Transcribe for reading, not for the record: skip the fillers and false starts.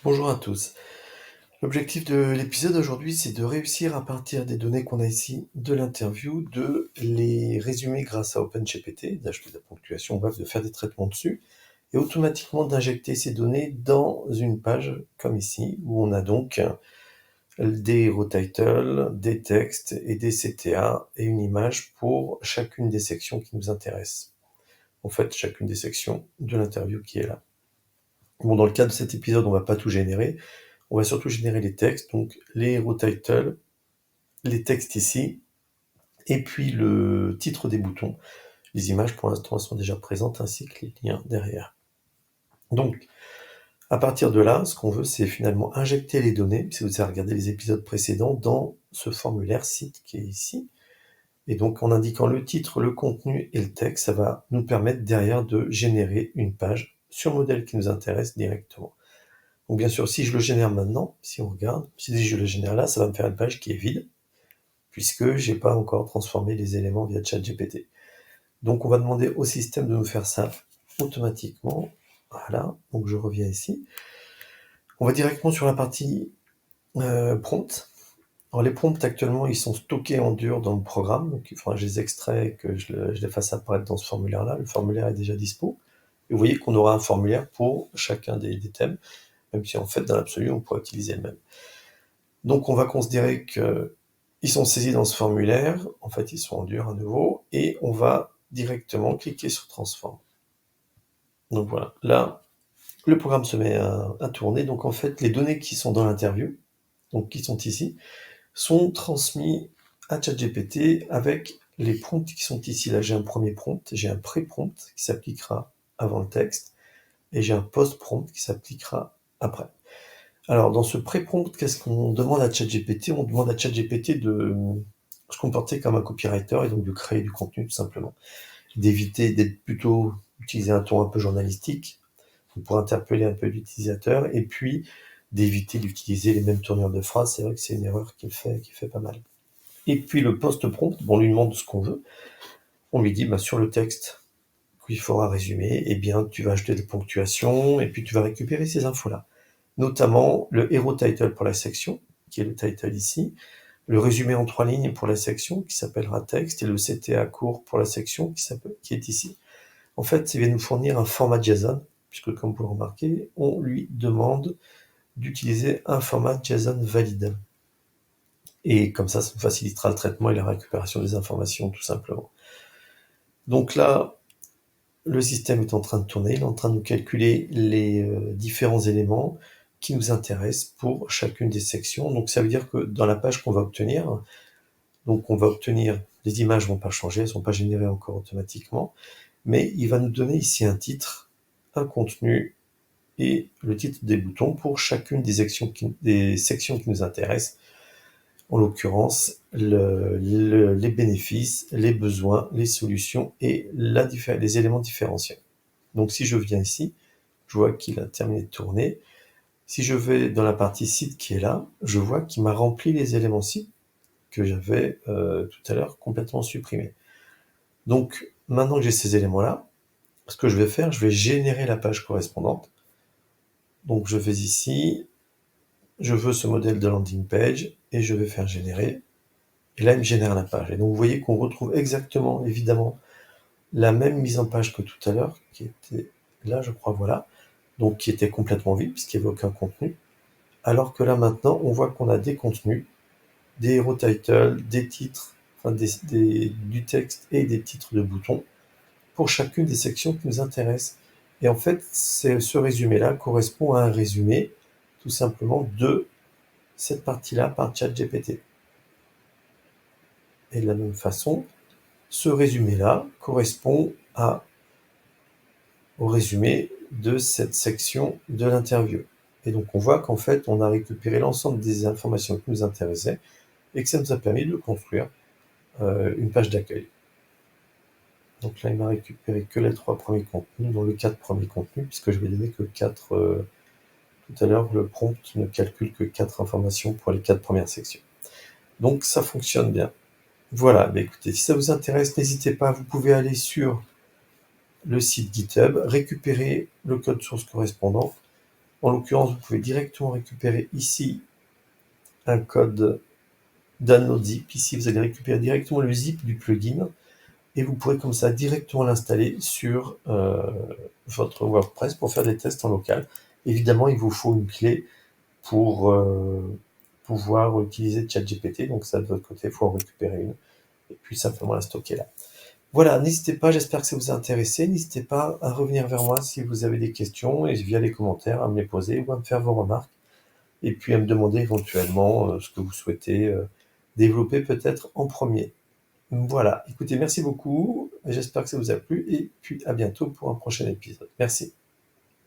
Bonjour à tous. L'objectif de l'épisode aujourd'hui, c'est de réussir à partir des données qu'on a ici de l'interview, de les résumer grâce à OpenGPT, d'ajouter de la ponctuation, bref, de faire des traitements dessus, et automatiquement d'injecter ces données dans une page comme ici, où on a donc des hero titles, des textes et des CTA et une image pour chacune des sections qui nous intéressent. En fait, chacune des sections de l'interview qui est là. Bon, dans le cas de cet épisode, on va pas tout générer. On va surtout générer les textes, donc les hero titles, les textes ici, et puis le titre des boutons. Les images pour l'instant sont déjà présentes ainsi que les liens derrière. Donc, à partir de là, ce qu'on veut, c'est finalement injecter les données, si vous avez regardé les épisodes précédents, dans ce formulaire site qui est ici. Et donc, en indiquant le titre, le contenu et le texte, ça va nous permettre derrière de générer une page sur le modèle qui nous intéresse directement. Donc bien sûr, si je le génère maintenant, si on regarde, si je le génère là, ça va me faire une page qui est vide, puisque j'ai pas encore transformé les éléments via ChatGPT. Donc on va demander au système de nous faire ça automatiquement. Voilà, donc je reviens ici. On va directement sur la partie prompt. Alors les prompts actuellement, ils sont stockés en dur dans le programme, donc il faudra que je les extrais et que je les fasse apparaître dans ce formulaire-là. Le formulaire est déjà dispo. Et vous voyez qu'on aura un formulaire pour chacun des thèmes, même si en fait, dans l'absolu, on pourrait utiliser le même. Donc on va considérer qu'ils sont saisis dans ce formulaire, en fait ils sont en dur à nouveau, et on va directement cliquer sur Transform. Donc voilà, là, le programme se met à tourner, donc en fait les données qui sont dans l'interview, donc qui sont ici, sont transmises à ChatGPT avec les prompts qui sont ici. Là j'ai un premier prompt, j'ai un pré-prompt qui s'appliquera avant le texte, et j'ai un post-prompt qui s'appliquera après. Alors, dans ce pré-prompt, qu'est-ce qu'on demande à ChatGPT? On demande à ChatGPT de se comporter comme un copywriter et donc de créer du contenu tout simplement. D'éviter d'être plutôt, utiliser un ton un peu journalistique pour interpeller un peu l'utilisateur et puis d'éviter d'utiliser les mêmes tournures de phrases. C'est vrai que c'est une erreur qu'il fait pas mal. Et puis le post-prompt, on lui demande ce qu'on veut. On lui dit, sur le texte qu'il faudra résumer, eh bien, tu vas ajouter des ponctuations et puis tu vas récupérer ces infos-là. Notamment le hero title pour la section, qui est le title ici, le résumé en 3 lignes pour la section, qui s'appellera texte, et le CTA court pour la section, qui est ici. En fait, il va nous fournir un format JSON, puisque comme vous le remarquez, on lui demande d'utiliser un format JSON valide. Et comme ça nous facilitera le traitement et la récupération des informations, tout simplement. Donc là, le système est en train de tourner, il est en train de nous calculer les différents éléments qui nous intéressent pour chacune des sections. Donc ça veut dire que dans la page qu'on va obtenir, donc on va obtenir, les images vont pas changer, elles sont pas générées encore automatiquement, mais il va nous donner ici un titre, un contenu et le titre des boutons pour chacune des sections qui nous intéressent. En l'occurrence, les bénéfices, les besoins, les solutions et les éléments différenciants. Donc si je viens ici, je vois qu'il a terminé de tourner. Si je vais dans la partie site qui est là, je vois qu'il m'a rempli les éléments site que j'avais tout à l'heure complètement supprimés. Donc maintenant que j'ai ces éléments-là, ce que je vais faire, je vais générer la page correspondante. Donc je vais ici, je veux ce modèle de landing page et je vais faire générer. Et là, il me génère la page. Et donc vous voyez qu'on retrouve exactement, évidemment, la même mise en page que tout à l'heure, qui était là, je crois, voilà, donc qui était complètement vide, puisqu'il n'y avait aucun contenu, alors que là, maintenant, on voit qu'on a des contenus, des hero titles, des titres, enfin du texte et des titres de boutons, pour chacune des sections qui nous intéressent. Et en fait, ce résumé-là correspond à un résumé, tout simplement, de cette partie-là par ChatGPT. Et de la même façon, ce résumé-là correspond au résumé de cette section de l'interview. Et donc on voit qu'en fait, on a récupéré l'ensemble des informations qui nous intéressaient et que ça nous a permis de construire une page d'accueil. Donc là, il m'a récupéré que les 3 premiers contenus, dont les 4 premiers contenus, puisque je vais donner que 4... tout à l'heure, le prompt ne calcule que 4 informations pour les 4 premières sections. Donc ça fonctionne bien. Voilà, écoutez, si ça vous intéresse, n'hésitez pas, vous pouvez aller sur le site GitHub, récupérer le code source correspondant En l'occurrence, vous pouvez directement récupérer ici un code download zip. Ici, vous allez récupérer directement le zip du plugin et vous pourrez comme ça directement l'installer sur votre WordPress pour faire des tests en local. Évidemment, il vous faut une clé pour pouvoir utiliser ChatGPT, donc ça de votre côté, il faut en récupérer une et puis simplement la stocker là. Voilà, n'hésitez pas, j'espère que ça vous a intéressé. N'hésitez pas à revenir vers moi si vous avez des questions et via les commentaires à me les poser ou à me faire vos remarques et puis à me demander éventuellement ce que vous souhaitez développer peut-être en premier. Voilà, écoutez, merci beaucoup, j'espère que ça vous a plu et puis à bientôt pour un prochain épisode. Merci.